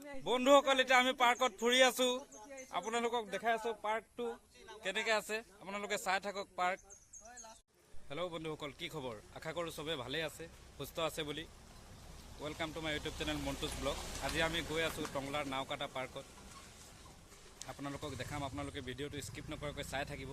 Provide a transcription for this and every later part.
বন্ধুসকল এতিয়া আমি পাৰ্কত ফুৰি আছো আপোনালোকক দেখাই আছো পাৰ্কটো কেনেকৈ আছে আপোনালোকে চাই থাকক পাৰ্ক হেল্ল' বন্ধুসকল কি খবৰ আশা কৰোঁ চবে ভালেই আছে সুস্থ আছে বুলি welcome to my YouTube channel Montu's vlog আজি আমি গৈ আছো টংলাৰ নাওকাটা পাৰ্কত আপোনালোকক দেখাম আপোনালোকে ভিডিঅ'টো স্কিপ নকৰাকৈ চাই থাকিব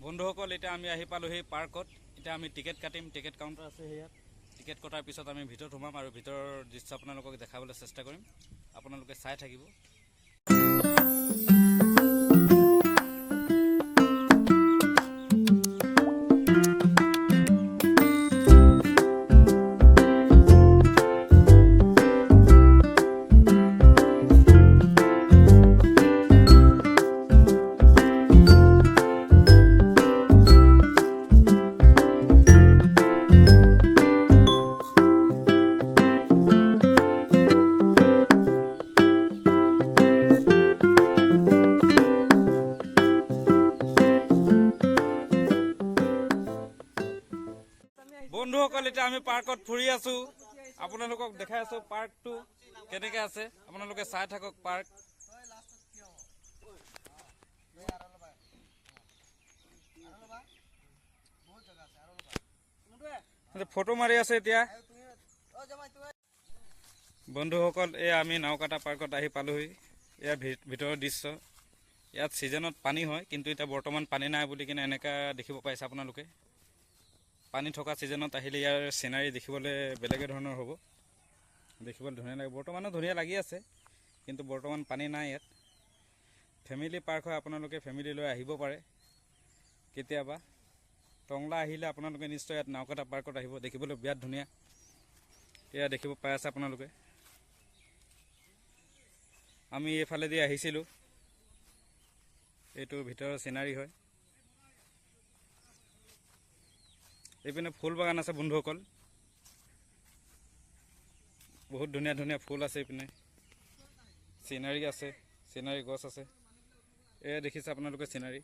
বন্ধুসকল এতিয়া আমি আহি পালোঁ সেই পাৰ্কত এতিয়া আমি টিকেট কাটিম টিকেট কাউণ্টাৰ আছে সেয়াত টিকেট কটাৰ পিছত আমি ভিতৰত সোমাম আৰু ভিতৰৰ দৃশ্য আপোনালোকক দেখাবলৈ চেষ্টা কৰিম আপোনালোকে চাই থাকিব বন্ধুসকল এতিয়া আমি পাৰ্কত ফুৰি আছো আপোনালোকক দেখাই আছো পাৰ্কটো কেনেকৈ আছে আপোনালোকে চাই থাকক পাৰ্ক ফটো মাৰি আছে এতিয়া বন্ধুসকল এই আমি নাওকাটা পাৰ্কত আহি পালোহি ইয়াৰ ভিতৰৰ দৃশ্য ইয়াত ছিজনত পানী হয় কিন্তু এতিয়া বৰ্তমান পানী নাই বুলি কিনে এনেকা দেখিব পাইছে আপোনালোকে পানী থকা ছিজনত আহিলে ইয়াৰ চিনাৰী দেখিবলৈ বেলেগে ধৰণৰ হ'ব দেখিবলৈ ধুনীয়া লাগে বৰ্তমানো ধুনীয়া লাগি আছে কিন্তু বৰ্তমান পানী নাই ইয়াত ফেমিলি পাৰ্ক হয় আপোনালোকে ফেমিলি লৈ আহিব পাৰে কেতিয়াবা টংলা আহিলে আপোনালোকে নিশ্চয় ইয়াত নাওকাটা পাৰ্কত আহিব দেখিবলৈ বিৰাট ধুনীয়া এয়া দেখিব পাই আছে আপোনালোকে আমি এইফালেদি আহিছিলোঁ এইটো ভিতৰৰ চিনাৰী হয় এইপিনে ফুল বাগান আছে বন্ধুসকল বহুত ধুনীয়া ধুনীয়া ফুল আছে এইপিনে চিনাৰী আছে চিনাৰী গছ আছে এয়া দেখিছে আপোনালোকে চিনাৰী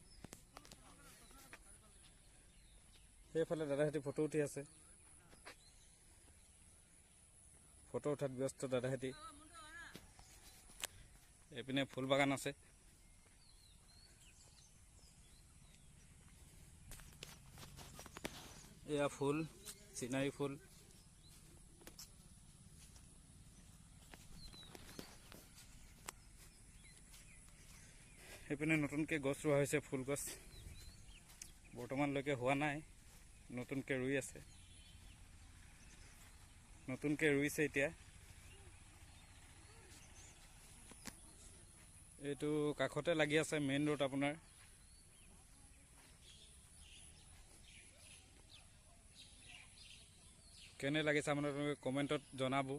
সেইফালে দাদাহঁতে ফটো উঠি আছে ফটো উঠাত ব্যস্ত দাদাহঁতে এইপিনে ফুল বাগান আছে এয়া ফুল চিনাৰী ফুল এইপিনে নতুনকৈ গছ ৰোৱা হৈছে ফুল গছ বৰ্তমানলৈকে হোৱা নাই নতুনকৈ ৰুই আছে নতুনকৈ ৰুইছে এতিয়া এইটো কাষতে লাগি আছে মেইন ৰোড আপোনাৰ কেনে লাগিছে আপোনালোকে কমেণ্টত জনাব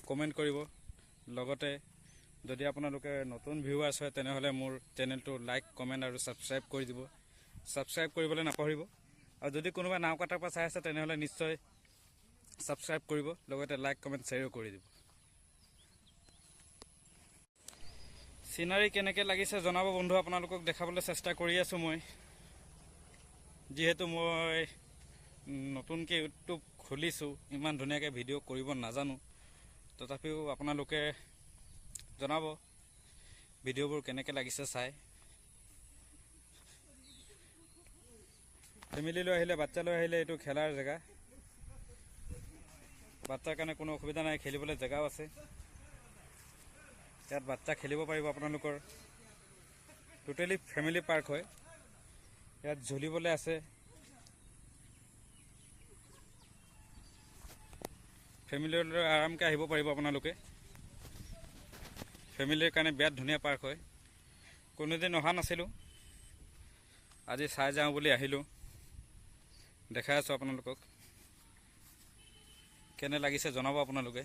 কমেণ্ট কৰিব লগতে যদি আপোনালোকে নতুন ভিউৱাৰ্ছ হয় তেনেহ'লে মোৰ চেনেলটো লাইক কমেণ্ট আৰু ছাবস্ক্ৰাইব কৰি দিব ছাবস্ক্ৰাইব কৰিবলৈ নাপাহৰিব আৰু যদি কোনোবা নাওকাটাৰ পৰা চাই আছে তেনেহ'লে নিশ্চয় ছাবস্ক্ৰাইব কৰিব লগতে লাইক কমেণ্ট শ্বেয়াৰো কৰি দিব চিনাৰী কেনেকৈ লাগিছে জনাব বন্ধু আপোনালোকক দেখাবলৈ চেষ্টা কৰি আছোঁ মই যিহেতু মই নতুনকৈ ইউটিউব খুলিছোঁ ইমান ধুনীয়াকৈ ভিডিঅ' কৰিব নাজানো তথাপিও আপোনালোকে জনাব ভিডিঅ'বোৰ কেনেকৈ লাগিছে চাই ফেমিলি লৈ আহিলে বাচ্চা লৈ আহিলে এইটো খেলাৰ জেগা বাচ্চাৰ কাৰণে কোনো অসুবিধা নাই খেলিবলৈ জেগাও আছে ইয়াত বাচ্চা খেলিব পাৰিব আপোনালোকৰ টোটেলি ফেমিলি পাৰ্ক হয়। ইয়াত ঝুলিবলৈ আছে, ফেমিলিৰ লৈ আৰামকৈ আহিব পাৰিব আপোনালোকে। ফেমিলিৰ কাৰণে বিৰাট ধুনীয়া পাৰ্ক হয়। কোনোদিন অহা নাছিলোঁ, আজি চাই যাওঁ বুলি আহিলোঁ। দেখাই আছোঁ আপোনালোকক, কেনে লাগিছে জনাব আপোনালোকে।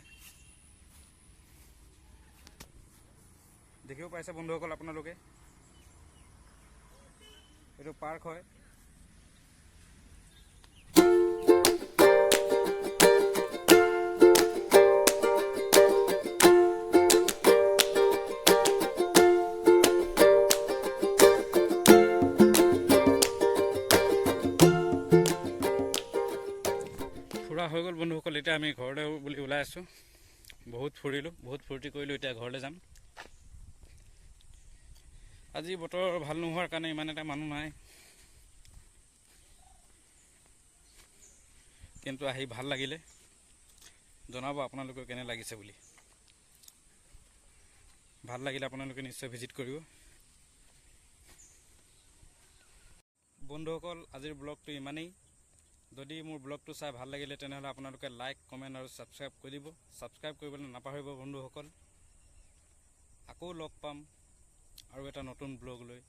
দেখিব পাইছে বন্ধুসকল আপোনালোকে, এইটো পাৰ্ক হয়। ফুৰা হৈ গ'ল বন্ধুসকল, এতিয়া আমি ঘৰলৈ বুলি ওলাই আছোঁ। বহুত ফুৰিলোঁ, বহুত ফূৰ্তি কৰিলোঁ, এতিয়া ঘৰলৈ যাম। আজি বতৰ ভাল নোহোৱাৰ কাৰণে ইমান এটা মানুহ নাই, কিন্তু আহি ভাল লাগিলে। জনাব আপোনালোকে কেনে লাগিছে বুলি। ভাল লাগিলে আপোনালোকে নিশ্চয় ভিজিট কৰিব। বন্ধুসকল, আজিৰ ব্লগটো ইমানেই। যদি মোৰ ব্লগটো চাই ভাল লাগিলে তেনেহ'লে আপোনালোকে লাইক, কমেণ্ট আৰু ছাবস্ক্ৰাইব কৰি দিব। ছাবস্ক্ৰাইব কৰিবলৈ নাপাহৰিব বন্ধুসকল। আকৌ লগ পাম আৰু এটা নতুন ব্লগ লৈ।